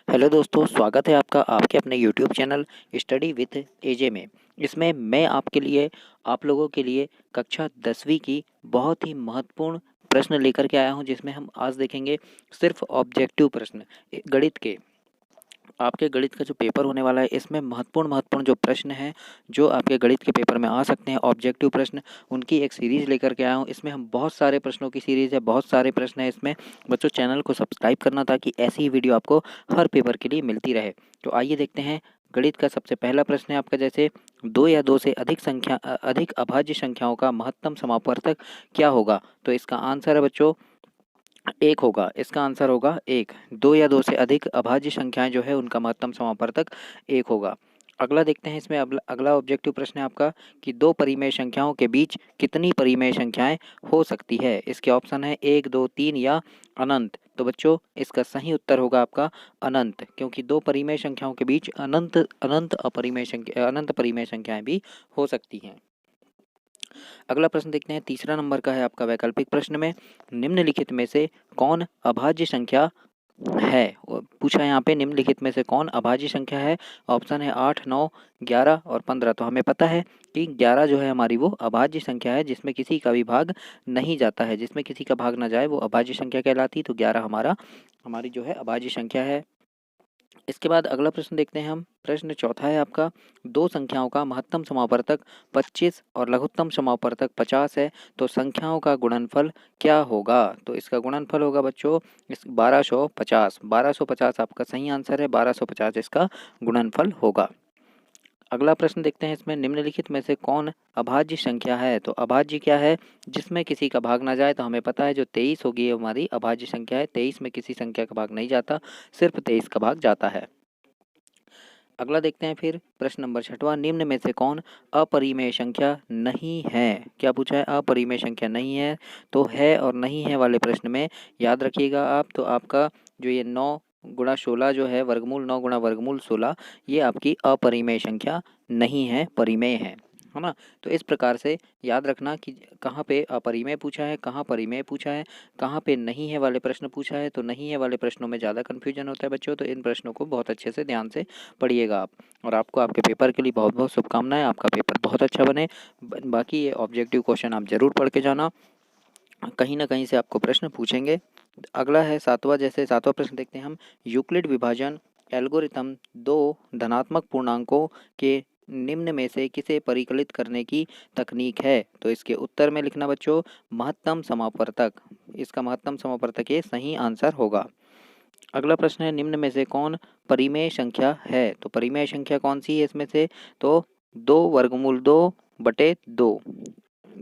Hello दोस्तों, स्वागत है आपका आपके अपने यूट्यूब चैनल स्टडी विथ एजे में। इसमें मैं आपके लिए आप लोगों के लिए कक्षा 10वीं की बहुत ही महत्वपूर्ण प्रश्न लेकर के आया हूं, जिसमें हम आज देखेंगे सिर्फ ऑब्जेक्टिव प्रश्न गणित के। आपके गणित का जो पेपर होने वाला है, इसमें महत्वपूर्ण महत्वपूर्ण जो प्रश्न हैं, जो आपके गणित के पेपर में आ सकते हैं, ऑब्जेक्टिव प्रश्न, उनकी एक सीरीज़ लेकर के आया हूँ। इसमें हम बहुत सारे प्रश्नों की सीरीज़ है, बहुत सारे प्रश्न हैं इसमें। बच्चों, चैनल को सब्सक्राइब करना ताकि ऐसी ही वीडियो आपको हर पेपर के लिए मिलती रहे। तो आइए देखते हैं। गणित का सबसे पहला प्रश्न है आपका, जैसे दो या दो से अधिक अधिक अभाज्य संख्याओं का महत्तम समापवर्तक क्या होगा? तो इसका आंसर है बच्चों एक होगा। इसका आंसर होगा एक। दो या दो से अधिक अभाज्य संख्याएं जो है, उनका महत्तम समापवर्तक एक होगा। अगला देखते हैं। इसमें अगला ऑब्जेक्टिव प्रश्न है आपका कि दो परिमेय संख्याओं के बीच कितनी परिमेय संख्याएं हो सकती है? इसके ऑप्शन है एक, दो, तीन या अनंत। तो बच्चों, इसका सही उत्तर होगा आपका अनंत, क्योंकि दो परिमेय संख्याओं के बीच अनंत परिमेय संख्याएं भी हो सकती हैं। अगला प्रश्न देखते हैं। तीसरा नंबर का है आपका वैकल्पिक प्रश्न में, निम्नलिखित में से कौन अभाज्य संख्या है? पूछा है यहाँ पे, निम्नलिखित में से कौन अभाज्य संख्या है? ऑप्शन है 8, 9, 11 और 15। तो हमें पता है कि 11 जो है हमारी वो अभाज्य संख्या है, जिसमें किसी का भी भाग नहीं जाता है। जिसमें किसी का भाग ना जाए वो अभाज्य संख्या कहलाती। तो 11 हमारी जो है अभाज्य संख्या है। इसके बाद अगला प्रश्न देखते हैं हम। प्रश्न चौथा है आपका, दो संख्याओं का महत्तम समापवर्तक 25 और लघुत्तम समापवर्तक 50 है, तो संख्याओं का गुणनफल क्या होगा? तो इसका गुणनफल होगा बच्चों इस 1250। 1250 आपका सही आंसर है। 1250 इसका गुणनफल होगा। अगला प्रश्न देखते हैं। इसमें निम्नलिखित में से कौन अभाज्य संख्या है? तो अभाज्य क्या है? जिसमें किसी का भाग ना जाए। तो हमें पता है जो 23 होगी, ये हमारी अभाज्य संख्या है। 23 में किसी संख्या का भाग नहीं जाता, सिर्फ 23 का भाग जाता है। अगला देखते हैं फिर। प्रश्न नंबर छठवां, निम्न में से कौन अपरिमेय संख्या नहीं है? क्या पूछा है? अपरिमेय संख्या नहीं है। तो है और नहीं है वाले प्रश्न में याद रखिएगा आप, तो आपका जो ये 9 × 16 जो है, वर्गमूल 9 × वर्गमूल 16, ये आपकी अपरिमेय संख्या नहीं है, परिमेय है ना। तो इस प्रकार से याद रखना कि कहाँ पे अपरिमेय पूछा है, कहाँ परिमेय पूछा है, कहाँ पे नहीं है वाले प्रश्न पूछा है। तो नहीं है वाले प्रश्नों में ज़्यादा कन्फ्यूजन होता है बच्चों, तो इन प्रश्नों को बहुत अच्छे से ध्यान से पढ़िएगा आप। और आपको आपके पेपर के लिए बहुत बहुत शुभकामनाएं। आपका पेपर बहुत अच्छा बने। बाकी ये ऑब्जेक्टिव क्वेश्चन आप ज़रूर पढ़ के जाना, कहीं ना कहीं से आपको प्रश्न पूछेंगे। अगला है सातवां। जैसे सातवां प्रश्न देखते हैं हम। यूक्लिड विभाजन एल्गोरिथम दो धनात्मक पूर्णांकों के निम्न में से किसे परिकलित करने की तकनीक है? तो इसके उत्तर में लिखना बच्चों महत्तम समापवर्तक। इसका महत्तम समापवर्तक ये सही आंसर होगा। अगला प्रश्न है, निम्न में से कौन परिमेय संख्या है? तो परिमेय संख्या कौन सी है इसमें से? तो 2√2/2,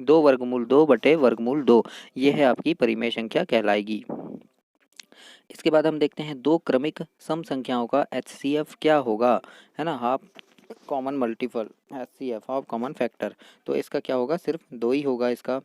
2√2/2, ये है आपकी परिमेय संख्या कहलाएगी। इसके बाद हम देखते हैं दो क्रमिक सम संख्याओं का HCF क्या होगा? है ना, half common multiple, HCF half common factor. तो इसका क्या होगा? सिर्फ 2 ही होगा इसका।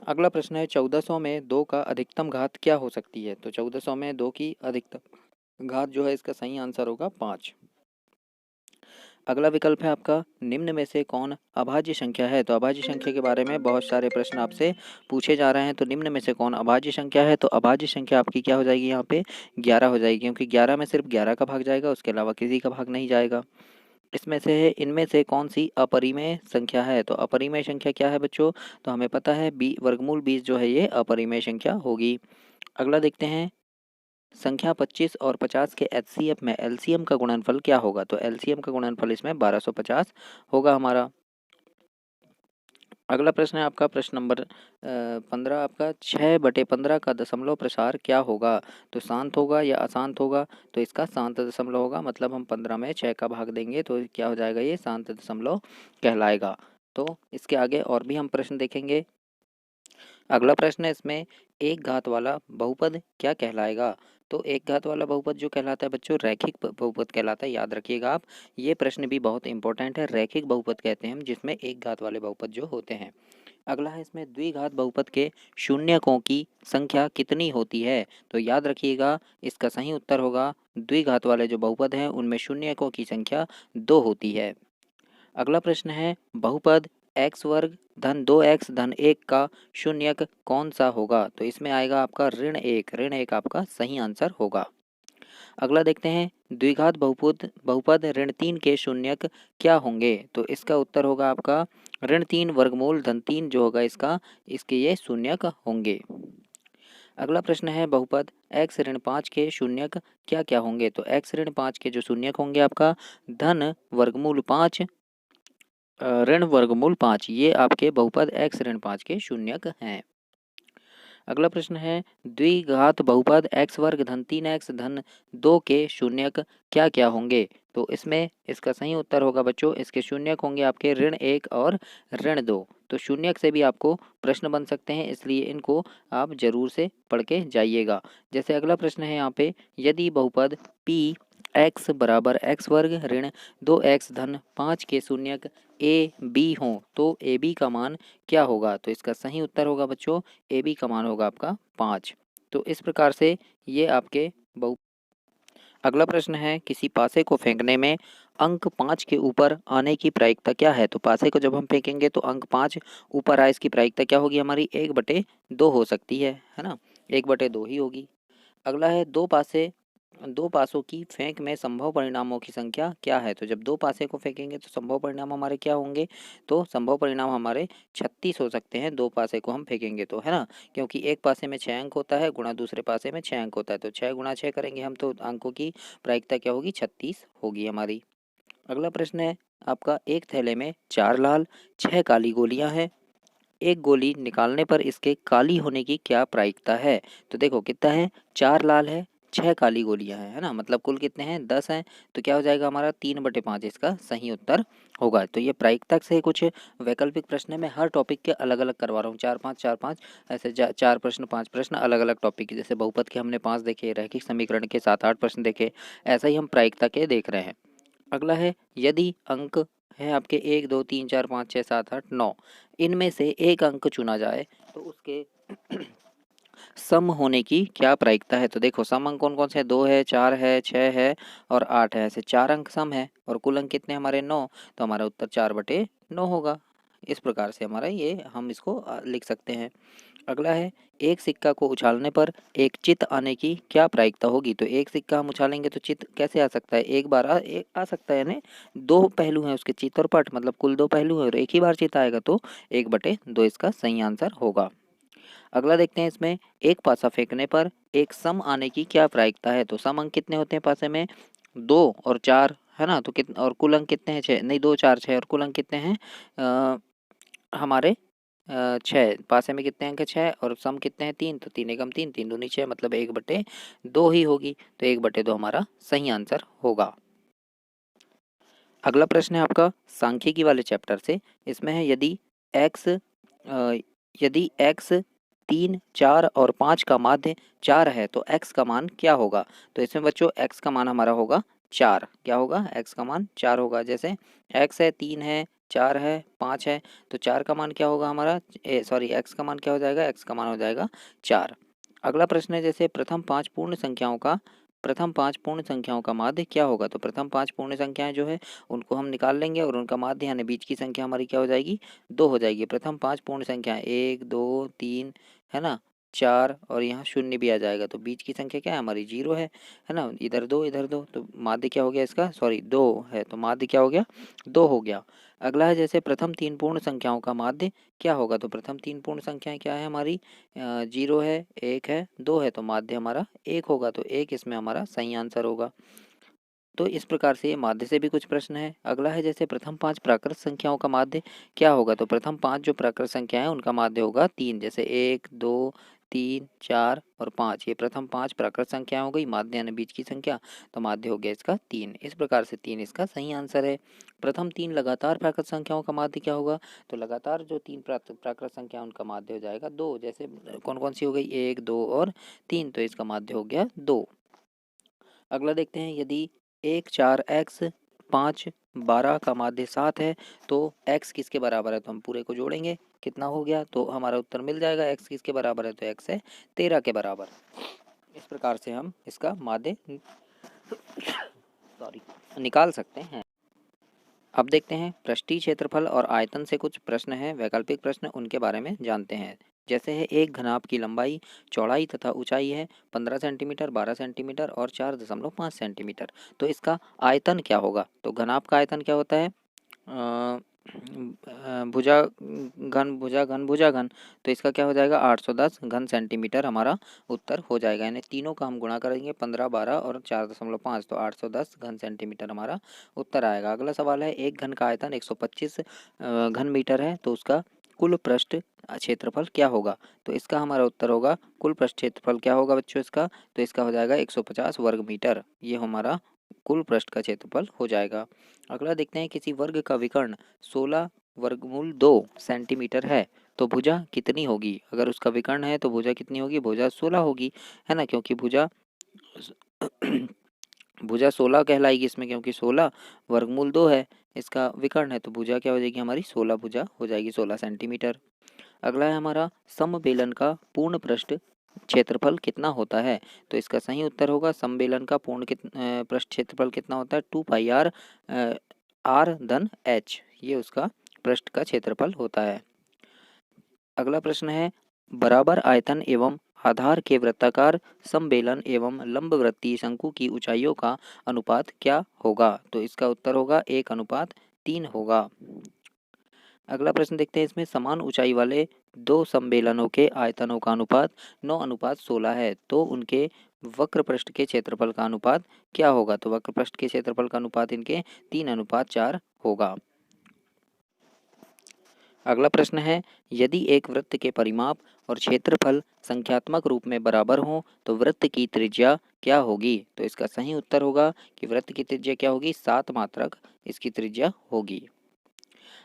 अगला प्रश्न है, 1400 में 2 का अधिकतम घात क्या हो सकती है? तो 1400 में 2 की अधिकतम घात जो है, इसका सही आंसर होगा 5। अगला विकल्प है आपका, निम्न में से कौन अभाज्य संख्या है? तो अभाज्य संख्या के बारे में बहुत सारे प्रश्न आपसे पूछे जा रहे हैं। तो निम्न में से कौन अभाज्य संख्या है? तो अभाज्य संख्या आपकी क्या हो जाएगी यहाँ पे? 11 हो जाएगी, क्योंकि 11 में सिर्फ 11 का भाग जाएगा, उसके अलावा किसी का भाग नहीं जाएगा। इसमें से है, इनमें से कौन सी अपरिमेय संख्या है? तो अपरिमेय संख्या क्या है बच्चों? तो हमें पता है वर्गमूल 20 जो है, ये अपरिमेय संख्या होगी। अगला देखते हैं, संख्या 25 और 50 के HCF में LCM का गुणनफल क्या होगा? तो LCM का गुणनफल इसमें 1250 होगा हमारा। अगला प्रश्न है आपका, प्रश्न नंबर 15 आपका, 6/15 का दशमलव प्रसार क्या होगा? तो शांत होगा या अशांत होगा? तो इसका शांत दशमलव होगा, मतलब हम 15 में 6 का भाग देंगे तो क्या हो जाएगा? ये शांत दशमलव कहलाएगा। तो इसके आगे और भी हम प्रश्न देखेंगे। अगला प्रश्न है इसमें, एक घात वाला बहुपद क्या कहलाएगा? तो एक घात वाला बहुपद जो कहलाता है बच्चों, रैखिक बहुपद कहलाता है। याद रखिएगा आप, ये प्रश्न भी बहुत इंपॉर्टेंट है। रैखिक बहुपद कहते हैं हम जिसमें एक घात वाले बहुपद जो होते हैं। अगला है इसमें, द्विघात बहुपद के शून्यकों की संख्या कितनी होती है? तो याद रखिएगा, इसका सही उत्तर होगा, द्विघात वाले जो बहुपद हैं उनमें शून्यकों की संख्या 2 होती है। अगला प्रश्न है, बहुपद x वर्ग धन 2x धन 1 का शून्यक कौन सा होगा? तो इसमें आएगा आपका ऋण 1। ऋण 1 आपका सही आंसर होगा। अगला देखते हैं द्विघात बहुपद बहुपद ऋण 3 के शून्यक क्या होंगे? तो इसका उत्तर होगा आपका ऋण 3 वर्गमूल धन 3 जो होगा इसके ये शून्यक होंगे। अगला प्रश्न है बहुपद x ऋण 5 के शून्यक क्या क्या होंगे? तो x ऋण 5 के जो शून्यक होंगे आपका धन वर्गमूल 5 ऋण वर्गमूल 5 ये आपके बहुपद x ऋण 5 के शून्यक हैं। अगला प्रश्न है द्विघात बहुपद x वर्ग धन 3x धन 2 के शून्यक क्या क्या होंगे? तो इसमें इसका सही उत्तर होगा बच्चों इसके शून्यक होंगे आपके ऋण 1 और ऋण 2। तो शून्यक से भी आपको प्रश्न बन सकते हैं इसलिए इनको आप जरूर से पढ़ के जाइएगा। जैसे अगला प्रश्न है यहाँ पे यदि बहुपद p x बराबर x वर्ग ऋण 2x धन 5 के शून्यक ए बी हों तो ए बी का मान क्या होगा? तो इसका सही उत्तर होगा बच्चों ए बी का मान होगा आपका 5। तो इस प्रकार से ये आपके बहु अगला प्रश्न है किसी पासे को फेंकने में अंक 5 के ऊपर आने की प्रायिकता क्या है? तो पासे को जब हम फेंकेंगे तो अंक 5 ऊपर आए इसकी प्रायिकता क्या होगी हमारी 1/2 हो सकती है ना, 1/2 ही होगी। अगला है दो पासों की फेंक में संभव परिणामों की संख्या क्या है? तो जब दो पासे को फेंकेंगे तो संभव परिणाम हमारे क्या होंगे? तो संभव परिणाम हमारे 36 हो सकते हैं दो पासे को हम फेंकेंगे तो, है ना, क्योंकि एक पासे में 6 अंक होता है गुणा दूसरे पासे में 6 अंक होता है तो 6 गुणा 6 करेंगे हम तो अंकों की प्रायिकता क्या होगी 36 होगी हमारी। अगला प्रश्न है आपका एक थैले में 4 लाल 6 काली गोलियां हैं, एक गोली निकालने पर इसके काली होने की क्या प्रायिकता है? तो देखो कितना है 4 लाल है 6 काली गोलियां हैं, है ना, मतलब कुल कितने हैं 10 हैं। तो क्या हो जाएगा हमारा 3/5 इसका सही उत्तर होगा। तो ये प्रायिकता से कुछ वैकल्पिक प्रश्न है, मैं हर टॉपिक के अलग अलग करवा रहा हूँ 4-5 ऐसे 4 प्रश्न 5 प्रश्न अलग अलग टॉपिक के, जैसे बहुपद के हमने 5 देखे, रैखिक समीकरण के 7-8 प्रश्न देखे, ऐसा ही हम प्रायिकता के देख रहे हैं। अगला है यदि अंक है आपके 1 2 3 4 5 6 7 8 9 इनमें से एक अंक चुना जाए तो उसके सम होने की क्या प्रायिकता है? तो देखो सम अंक कौन कौन से हैं 2 है 4 है 6 है और 8 है, ऐसे 4 अंक सम है और कुल अंक कितने हमारे 9, तो हमारा उत्तर 4/9 होगा। इस प्रकार से हमारा ये हम इसको लिख सकते हैं। अगला है एक सिक्का को उछालने पर एक चित आने की क्या प्रायिकता होगी? तो एक सिक्का हम उछालेंगे तो चित कैसे आ सकता है? एक बार आ सकता है यानी दो पहलू हैं उसके चित और पट, मतलब कुल दो पहलू हैं और एक ही बार चित आएगा तो 1/2 इसका सही आंसर होगा। अगला देखते हैं इसमें एक पासा फेंकने पर एक सम आने की क्या प्रायिकता है? तो सम अंक कितने होते हैं पासे में 2 और 4, है ना, तो कितने और कुल अंक कितने हैं 6, नहीं 2 4 6 और कुल अंक कितने हैं हमारे 6, पासे में कितने अंक है 6 और सम कितने हैं 3, तो 3 एकम 3 3 दूनी 6 मतलब 1/2 ही होगी, तो 1/2 हमारा सही आंसर होगा। अगला प्रश्न है आपका सांख्यिकी वाले चैप्टर से, इसमें है यदि x 3 4 और 5 का माध्य 4 है तो x का मान क्या होगा? तो इसमें बच्चों x का मान हमारा होगा 4, क्या होगा x का मान 4 होगा। जैसे x है 3 है 4 है 5 है तो 4 का मान क्या होगा हमारा x का मान क्या हो जाएगा, x का मान हो जाएगा 4। अगला प्रश्न है जैसे प्रथम पाँच पूर्ण संख्याओं का माध्य क्या होगा? तो प्रथम 5 पूर्ण संख्याएं जो है उनको हम निकाल लेंगे और उनका माध्य यानी बीच की संख्या हमारी क्या हो जाएगी 2 हो जाएगी। प्रथम 5 पूर्ण संख्याएं 1 2 3 है ना 4 और यहाँ शून्य भी आ जाएगा तो बीच की संख्या क्या है हमारी 0 है ना, इधर 2 तो माध्य क्या हो गया इसका 2 है तो माध्य क्या हो गया 2 हो गया। अगला है जैसे प्रथम 3 पूर्ण संख्याओं का माध्य क्या होगा? तो प्रथम 3 पूर्ण संख्याएं क्या है हमारी 0 है 1 है 2 है तो माध्य हमारा 1 होगा, तो 1 इसमें हमारा सही आंसर होगा। तो इस प्रकार से ये माध्य से भी कुछ प्रश्न है। अगला है जैसे प्रथम 5 प्राकृत संख्याओं का माध्य क्या होगा? तो प्रथम 5 जो प्राकृत संख्या है उनका माध्य होगा 3, जैसे 1 2 3 4 और 5 ये प्रथम 5 प्राकृत संख्या हो गई, माध्य यानी बीच की संख्या, तो माध्य हो गया इसका 3। इस प्रकार से 3 इसका सही आंसर है। प्रथम 3 लगातार प्राकृत संख्याओं का माध्य क्या होगा? तो लगातार जो 3 प्राकृत संख्या उनका माध्य हो जाएगा 2, जैसे कौन कौन सी हो गई 1 2 और 3, तो इसका माध्य हो गया 2। अगला देखते हैं यदि 1 4 x 5 12 का माध्य 7 है तो x किसके बराबर है? तो हम पूरे को जोड़ेंगे कितना हो गया तो हमारा उत्तर मिल जाएगा। x किसके बराबर है? तो x है 13 के बराबर। इस प्रकार से हम इसका माध्य निकाल सकते हैं। अब देखते हैं पृष्ठीय क्षेत्रफल और आयतन से कुछ प्रश्न हैं वैकल्पिक प्रश्न, उनके बारे में जानते हैं। जैसे है एक घनाभ की लंबाई, चौड़ाई तथा ऊंचाई है 15 सेंटीमीटर, 12 सेंटीमीटर और 4.5 सेंटीमीटर। तो इसका आयतन क्या होगा? तो घनाभ का आयतन क्या होता है? भुजा भुजा घन भुजा घन। तो इसका क्या हो जाएगा? 810 घन सेंटीमीटर हमारा उत्तर हो जाएगा। यानी तीनों का हम गुणा करेंगे 15, 12 और 4.5, तो 810 घन सेंटीमीटर हमारा उत्तर आएगा। अगला सवाल है एक घन का आयतन 125 घन मीटर है, तो उसका कुल पृष्ठ क्षेत्रफल क्या होगा? तो इसका हमारा उत्तर होगा, कुल पृष्ठ क्षेत्रफल क्या होगा बच्चों इसका? तो इसका हो जाएगा 150 वर्ग मीटर। ये हमारा कुल पृष्ठ का क्षेत्रफल हो जाएगा। अगला देखते हैं किसी वर्ग का विकर्ण 16 वर्गमूल 2 सेंटीमीटर है, तो भुजा कितनी होगी? अगर उसका विकर्ण है तो भुजा कितनी होगी? भुजा 16 होगी, है ना, क्योंकि भुजा भुजा 16 कहलाएगी इसमें, क्योंकि 16 वर्गमूल 2 है, इसका विकर्ण है, तो भुजा क्या हो जाएगी हमारी? 16 भुजा हो जाएगी, 16 सेंटीमीटर। अगला है हमारा समबेलन का पूर्ण पृष्ठ क्षेत्रफल कितना होता है? तो इसका सही उत्तर होगा समबेलन का पूर्ण पृष्ठ क्षेत्रफल कितना होता है? 2πr r धन h, ये उसका पृष्ठ का क्षेत्रफल होता है। अगला प्रश्न है बराबर आयतन एवं आधार के वृत्ताकार समबेलन एवं लंबवृत्तीय शंकु की ऊंचाइयों का अनुपात क्या होगा? तो इसका उत्तर होगा 1:3 होगा। अगला प्रश्न देखते हैं, इसमें समान ऊंचाई वाले दो समबेलनों के आयतनों का अनुपात 9:16 है, तो उनके वक्र पृष्ठ के क्षेत्रफल का अनुपात क्या होगा? तो वक्र पृष्ठ के क्षेत्रफल का अनुपात इनके 3:4 होगा। अगला प्रश्न है यदि एक वृत्त के परिमाप और क्षेत्रफल संख्यात्मक रूप में बराबर हों तो वृत्त की त्रिज्या क्या होगी? तो इसका सही उत्तर होगा कि वृत्त की त्रिज्या क्या होगी? 7 मात्रक इसकी त्रिज्या होगी।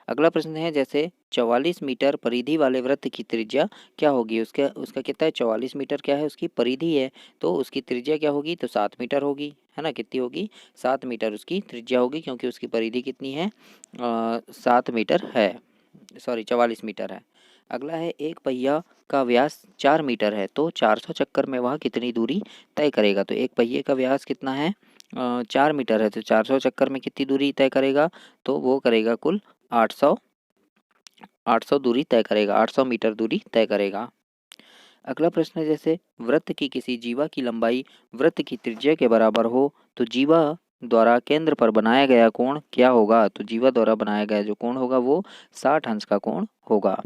अगला प्रश्न है जैसे 44 मीटर परिधि वाले वृत्त की त्रिज्या क्या होगी? उसका कितना है? 44 मीटर क्या है? उसकी परिधि है, तो उसकी त्रिज्या क्या होगी? तो 7 मीटर होगी, है ना। कितनी होगी? 7 मीटर उसकी त्रिज्या होगी, क्योंकि उसकी परिधि कितनी है? 7 मीटर है, सॉरी 44 मीटर है। अगला है एक पहिया का व्यास 4 मीटर है, तो 400 चक्कर में वह कितनी दूरी तय करेगा? तो एक पहिए का व्यास कितना है? 4 मीटर है, तो 400 चक्कर में कितनी दूरी तय करेगा? तो वो करेगा कुल 800 दूरी तय करेगा, 800 मीटर दूरी तय करेगा। अगला प्रश्न है जैसे वृत्त की किसी जीवा की लंबाई वृत्त की त्रिज्या के बराबर हो तो जीवा द्वारा केंद्र पर बनाया गया कोण क्या होगा? तो जीवा द्वारा बनाया गया जो कोण होगा वो 60 अंश का कोण होगा।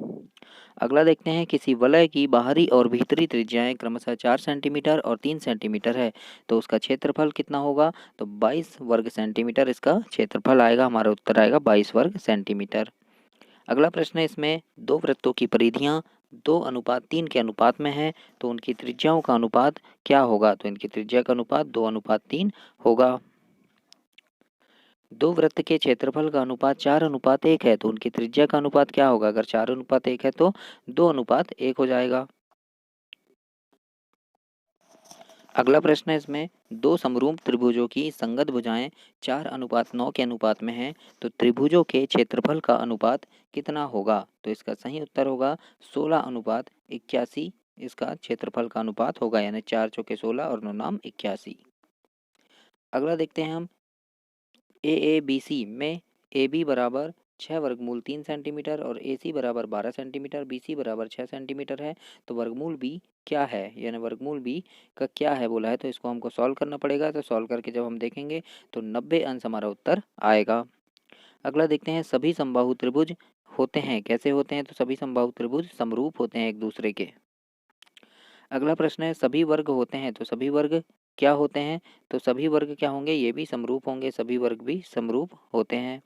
अगला देखते हैं किसी वलय की बाहरी और भीतरी त्रिज्याएं क्रमशः 4 सेंटीमीटर और 3 सेंटीमीटर है, तो उसका क्षेत्रफल कितना होगा? तो 22 वर्ग सेंटीमीटर इसका क्षेत्रफल आएगा। हमारा उत्तर आएगा 22 वर्ग सेंटीमीटर। अगला प्रश्न है इसमें दो वृत्तों की परिधियां 2:3 के अनुपात में है, तो उनकी त्रिज्याओं का अनुपात क्या होगा? तो इनकी त्रिज्या का अनुपात 2:3 होगा। दो वृत्त के क्षेत्रफल का अनुपात 4:1 है, तो उनकी त्रिज्या का अनुपात क्या होगा? अगर 4:1 है तो 2:1 हो जाएगा। अगला प्रश्न है इसमें दो समरूप त्रिभुजों की संगत भुजाएं 4:9 के अनुपात में है, तो त्रिभुजों के क्षेत्रफल का अनुपात कितना होगा? तो इसका सही उत्तर होगा 16:81 इसका क्षेत्रफल का अनुपात होगा, यानी 4 चौके 16 और 9 नाम 81। अगला देखते हैं हम AABC में AB बराबर 6 वर्गमूल 3 सेंटीमीटर और AC बराबर 12 सेंटीमीटर, BC बराबर 6 सेंटीमीटर है, तो वर्गमूल B क्या है? यानी वर्गमूल B का क्या है बोला है, तो इसको हमको सॉल्व करना पड़ेगा। तो सॉल्व करके जब हम देखेंगे तो 90 अंश हमारा उत्तर आएगा। अगला देखते हैं सभी समबाहु त्रिभुज होते हैं, कैसे होते हैं? तो सभी समबाहु त्रिभुज समरूप होते हैं एक दूसरे के। अगला प्रश्न है सभी वर्ग होते हैं, तो सभी वर्ग क्या होते हैं? तो सभी वर्ग क्या होंगे? ये भी समरूप होंगे, सभी वर्ग भी समरूप होते हैं।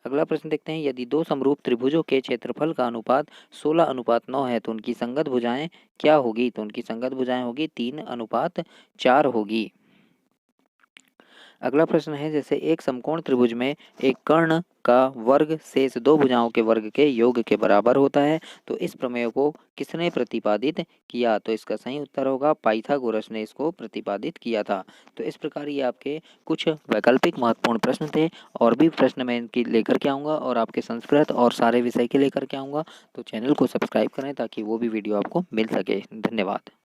अगला प्रश्न देखते हैं यदि दो समरूप त्रिभुजों के क्षेत्रफल का अनुपात 16:9 है, तो उनकी संगत भुजाएं क्या होगी? तो उनकी संगत भुजाएं होगी 3:4 होगी। अगला प्रश्न है जैसे एक समकोण त्रिभुज में एक कर्ण का वर्ग शेष दो भुजाओं के वर्ग के योग के बराबर होता है, तो इस प्रमेय को किसने प्रतिपादित किया? तो इसका सही उत्तर होगा पाइथागोरस ने इसको प्रतिपादित किया था। तो इस प्रकार ये आपके कुछ वैकल्पिक महत्वपूर्ण प्रश्न थे, और भी प्रश्न मैं इनकी लेकर के आऊँगा और आपके संस्कृत और सारे विषय के लेकर के आऊँगा। तो चैनल को सब्सक्राइब करें ताकि वो भी वीडियो आपको मिल सके। धन्यवाद।